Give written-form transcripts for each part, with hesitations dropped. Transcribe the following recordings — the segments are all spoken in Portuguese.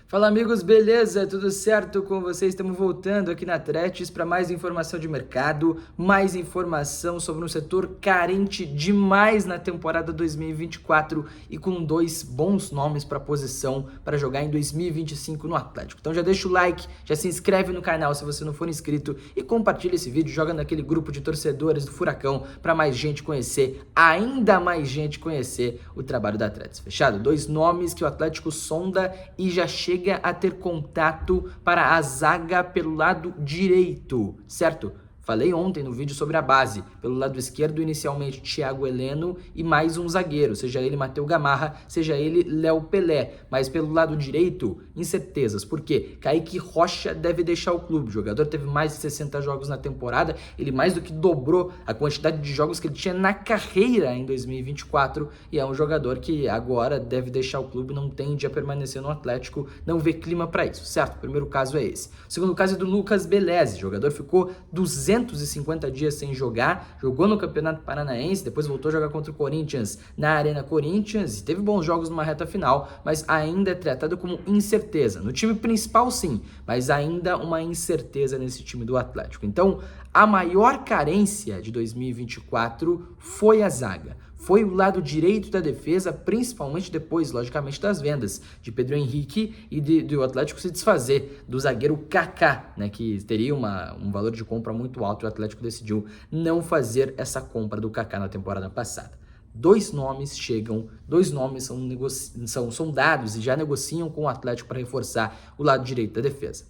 Fala amigos, beleza? Tudo certo com vocês? Estamos voltando aqui na Tretes para mais informação de mercado, mais informação sobre um setor carente demais na temporada 2024 e com dois bons nomes para posição para jogar em 2025 no Atlético. Então já deixa o like, já se inscreve no canal se você não for inscrito e compartilha esse vídeo, joga naquele grupo de torcedores do Furacão para mais gente conhecer, ainda mais gente conhecer o trabalho da Tretes. Fechado? Dois nomes que o Atlético sonda e já chega a ter contato para a zaga pelo lado direito, certo? Falei ontem no vídeo sobre a base. Pelo lado esquerdo, inicialmente, Thiago Heleno e mais um zagueiro, seja ele Matheus Gamarra, seja ele Léo Pelé. Mas pelo lado direito, incertezas. Por quê? Kaique Rocha deve deixar o clube. O jogador teve mais de 60 jogos na temporada, ele mais do que dobrou a quantidade de jogos que ele tinha na carreira em 2024 e é um jogador que agora deve deixar o clube, não tende a permanecer no Atlético, não vê clima para isso, certo? O primeiro caso é esse. O segundo caso é do Lucas Beleze. O jogador ficou 250 dias sem jogar, jogou no Campeonato Paranaense, depois voltou a jogar contra o Corinthians na Arena Corinthians e teve bons jogos numa reta final, mas ainda é tratado como incerteza. No time principal sim, mas ainda uma incerteza nesse time do Atlético. Então, a maior carência de 2024 foi a zaga. Foi o lado direito da defesa, principalmente depois, logicamente, das vendas de Pedro Henrique e do Atlético se desfazer do zagueiro Kaká, né, que teria um valor de compra muito alto e o Atlético decidiu não fazer essa compra do Kaká na temporada passada. Dois nomes são sondados e já negociam com o Atlético para reforçar o lado direito da defesa.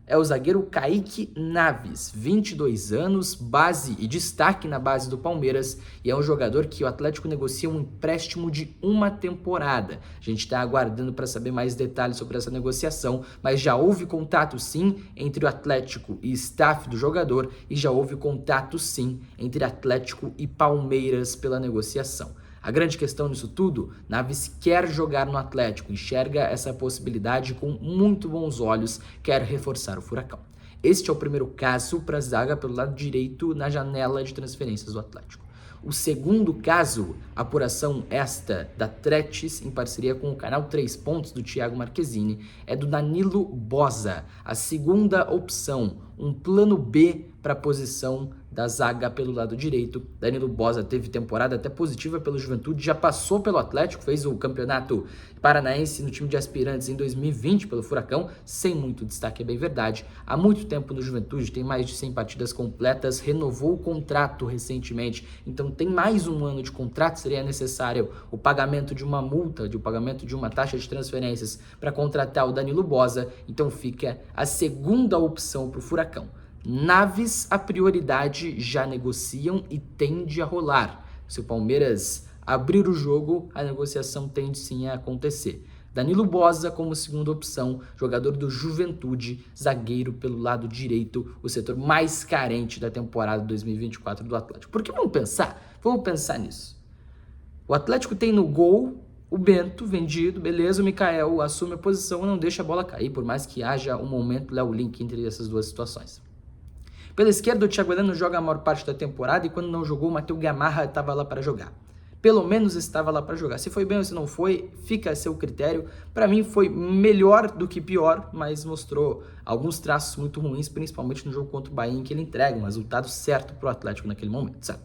É o zagueiro Kaique Naves, 22 anos, base e destaque na base do Palmeiras, e é um jogador que o Atlético negocia um empréstimo de uma temporada. A gente está aguardando para saber mais detalhes sobre essa negociação, mas já houve contato sim entre o Atlético e staff do jogador, e já houve contato sim entre Atlético e Palmeiras pela negociação. A grande questão nisso tudo, Naves quer jogar no Atlético, enxerga essa possibilidade com muito bons olhos, quer reforçar o Furacão. Este é o primeiro caso para a zaga pelo lado direito na janela de transferências do Atlético. O segundo caso, apuração esta da Tretes, em parceria com o canal 3 Pontos do Thiago Marquezini, é do Danilo Boza, a segunda opção, um plano B para a posição da zaga pelo lado direito. Danilo Boza teve temporada até positiva pelo Juventude, já passou pelo Atlético, fez o campeonato paranaense no time de aspirantes em 2020 pelo Furacão, sem muito destaque, é bem verdade. Há muito tempo no Juventude, tem mais de 100 partidas completas, renovou o contrato recentemente, então tem mais um ano de contrato, seria necessário o pagamento de uma multa, o pagamento de uma taxa de transferências para contratar o Danilo Boza, então fica a segunda opção para o Furacão. Naves, a prioridade, já negociam e tende a rolar. Se o Palmeiras abrir o jogo, a negociação tende sim a acontecer. Danilo Boza como segunda opção, jogador do Juventude, zagueiro pelo lado direito, o setor mais carente da temporada 2024 do Atlético. Por que vamos pensar nisso. O Atlético tem no gol o Bento vendido, beleza, o Mikael assume a posição e não deixa a bola cair, por mais que haja um momento Léo Link entre essas duas situações. Pela esquerda, o Thiago Heleno joga a maior parte da temporada e quando não jogou, o Matheus Gamarra estava lá para jogar. Pelo menos estava lá para jogar. Se foi bem ou se não foi, fica a seu critério. Para mim foi melhor do que pior, mas mostrou alguns traços muito ruins, principalmente no jogo contra o Bahia, em que ele entrega um resultado certo para o Atlético naquele momento, sabe?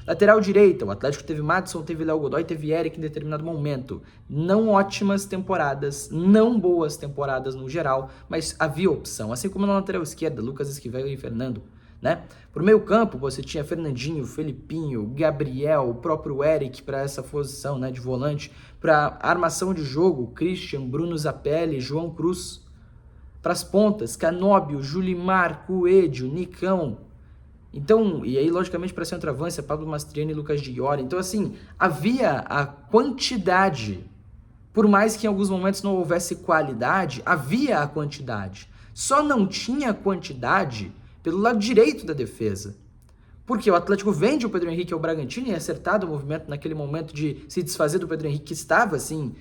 Lateral direita, o Atlético teve Madison, teve Léo Godoy, teve Eric em determinado momento. Não ótimas temporadas, não boas temporadas no geral, mas havia opção. Assim como na lateral esquerda, Lucas Esquivel e Fernando, né? Pro meio campo, você tinha Fernandinho, Felipinho, Gabriel, o próprio Eric para essa posição, né, de volante. Para armação de jogo, Christian, Bruno Zapelli, João Cruz. Para as pontas, Canóbio, Julimar, Coelho, Nicão. Então, e aí, logicamente, para centroavância, Pablo Mastriani e Lucas Diori. Então, assim, havia a quantidade, por mais que em alguns momentos não houvesse qualidade, havia a quantidade. Só não tinha quantidade pelo lado direito da defesa. Porque o Atlético vende o Pedro Henrique ao Bragantino e é acertado o movimento naquele momento de se desfazer do Pedro Henrique, que estava, assim,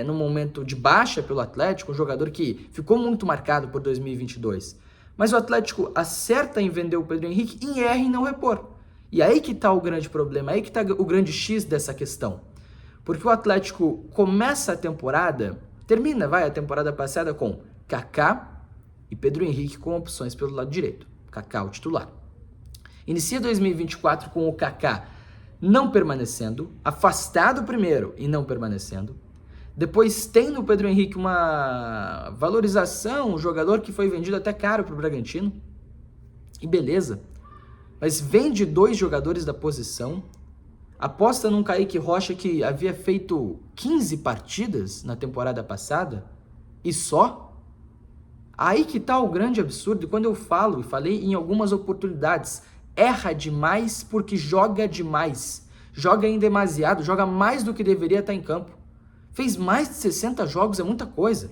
num momento de baixa pelo Atlético, um jogador que ficou muito marcado por 2022. Mas o Atlético acerta em vender o Pedro Henrique e erra em não repor. E aí que está o grande problema, aí que está o grande X dessa questão. Porque o Atlético começa a temporada Termina, a temporada passada com Kaká e Pedro Henrique com opções pelo lado direito. Kaká, o titular. Inicia 2024 com o Kaká não permanecendo, afastado primeiro e não permanecendo. Depois tem no Pedro Henrique uma valorização, um jogador que foi vendido até caro para o Bragantino. E beleza. Mas vende 2 jogadores da posição, aposta num Kaique Rocha que havia feito 15 partidas na temporada passada e só? Aí que tá o grande absurdo. E quando eu falo, e falei em algumas oportunidades, erra demais porque joga demais. Joga em demasiado, joga mais do que deveria estar em campo. Fez mais de 60 jogos, é muita coisa.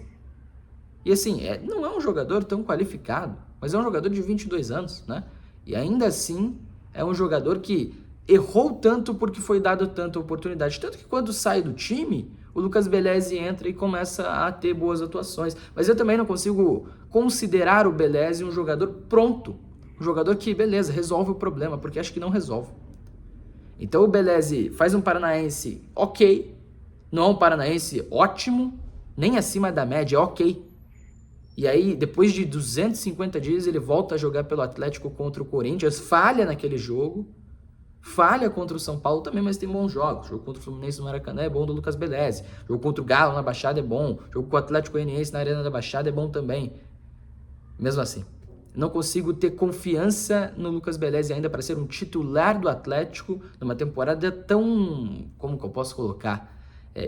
E assim, não é um jogador tão qualificado, mas é um jogador de 22 anos, né? E ainda assim, é um jogador que errou tanto porque foi dado tanta oportunidade. Tanto que quando sai do time, o Lucas Belezi entra e começa a ter boas atuações. Mas eu também não consigo considerar o Belezi um jogador pronto. Um jogador que, beleza, resolve o problema, porque acho que não resolve. Então o Belezi faz um Paranaense ok, não é um Paranaense ótimo, nem acima da média, é ok. E aí, depois de 250 dias, ele volta a jogar pelo Atlético contra o Corinthians, falha naquele jogo, falha contra o São Paulo também, mas tem bons jogos. O jogo contra o Fluminense no Maracanã é bom do Lucas Belezi. O jogo contra o Galo na Baixada é bom. O jogo com o Atlético Goianiense na Arena da Baixada é bom também. Mesmo assim, não consigo ter confiança no Lucas Belezi ainda para ser um titular do Atlético numa temporada tão, como que eu posso colocar,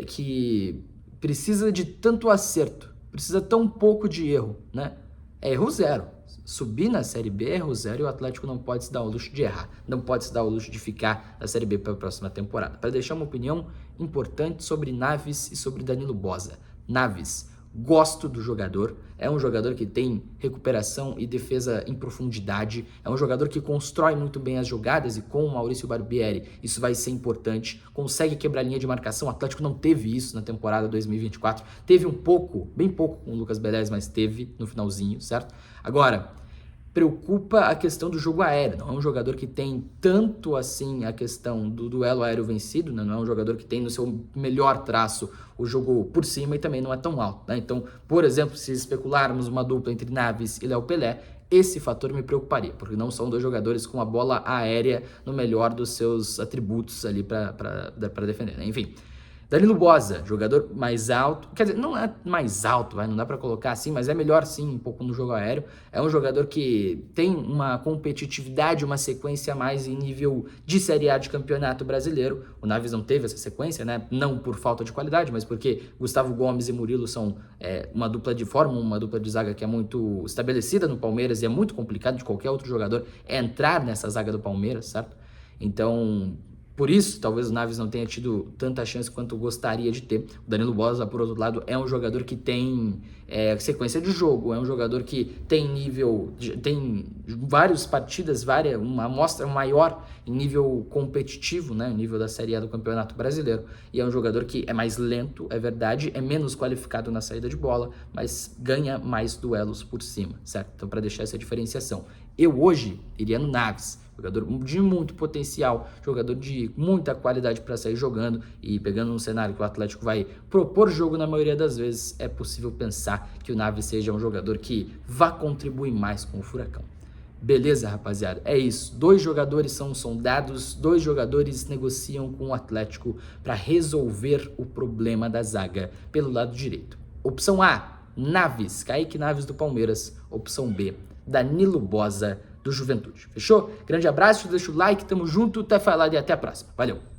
que precisa de tanto acerto, precisa tão pouco de erro, né? É erro zero. Subir na Série B é erro zero e o Atlético não pode se dar o luxo de errar, não pode se dar o luxo de ficar na Série B para a próxima temporada. Para deixar uma opinião importante sobre Naves e sobre Danilo Boza. Naves, gosto do jogador, é um jogador que tem recuperação e defesa em profundidade, é um jogador que constrói muito bem as jogadas e com o Maurício Barbieri isso vai ser importante, consegue quebrar a linha de marcação. O Atlético não teve isso na temporada 2024, teve um pouco, bem pouco com o Lucas Belezi, mas teve no finalzinho, certo? Agora, preocupa a questão do jogo aéreo, não é um jogador que tem tanto assim a questão do duelo aéreo vencido, né? Não é um jogador que tem no seu melhor traço o jogo por cima e também não é tão alto, né? Então, por exemplo, se especularmos uma dupla entre Naves e Léo Pelé, esse fator me preocuparia, porque não são 2 jogadores com a bola aérea no melhor dos seus atributos ali para defender, né? Enfim, Danilo Boza, jogador mais alto, quer dizer, não é mais alto, não dá para colocar assim, mas é melhor sim um pouco no jogo aéreo. É um jogador que tem uma competitividade, uma sequência mais em nível de Série A de Campeonato Brasileiro. O Naves não teve essa sequência, né? Não por falta de qualidade, mas porque Gustavo Gomes e Murilo são uma dupla de zaga que é muito estabelecida no Palmeiras e é muito complicado de qualquer outro jogador entrar nessa zaga do Palmeiras, certo? Então, por isso, talvez o Naves não tenha tido tanta chance quanto gostaria de ter. O Danilo Boza, por outro lado, é um jogador que tem sequência de jogo, é um jogador que tem nível, tem várias partidas, uma amostra maior em nível competitivo, né, nível da Série A do Campeonato Brasileiro. E é um jogador que é mais lento, é verdade, é menos qualificado na saída de bola, mas ganha mais duelos por cima, certo? Então, para deixar essa diferenciação, eu hoje iria no Naves. Jogador de muito potencial, jogador de muita qualidade para sair jogando, e pegando um cenário que o Atlético vai propor jogo na maioria das vezes, é possível pensar que o Naves seja um jogador que vá contribuir mais com o Furacão. Beleza, rapaziada? É isso. 2 jogadores são sondados, 2 jogadores negociam com o Atlético para resolver o problema da zaga pelo lado direito. Opção A, Naves, Kaique Naves do Palmeiras. Opção B, Danilo Boza do Juventude. Fechou? Grande abraço, deixa o like, tamo junto, até falar e até a próxima. Valeu!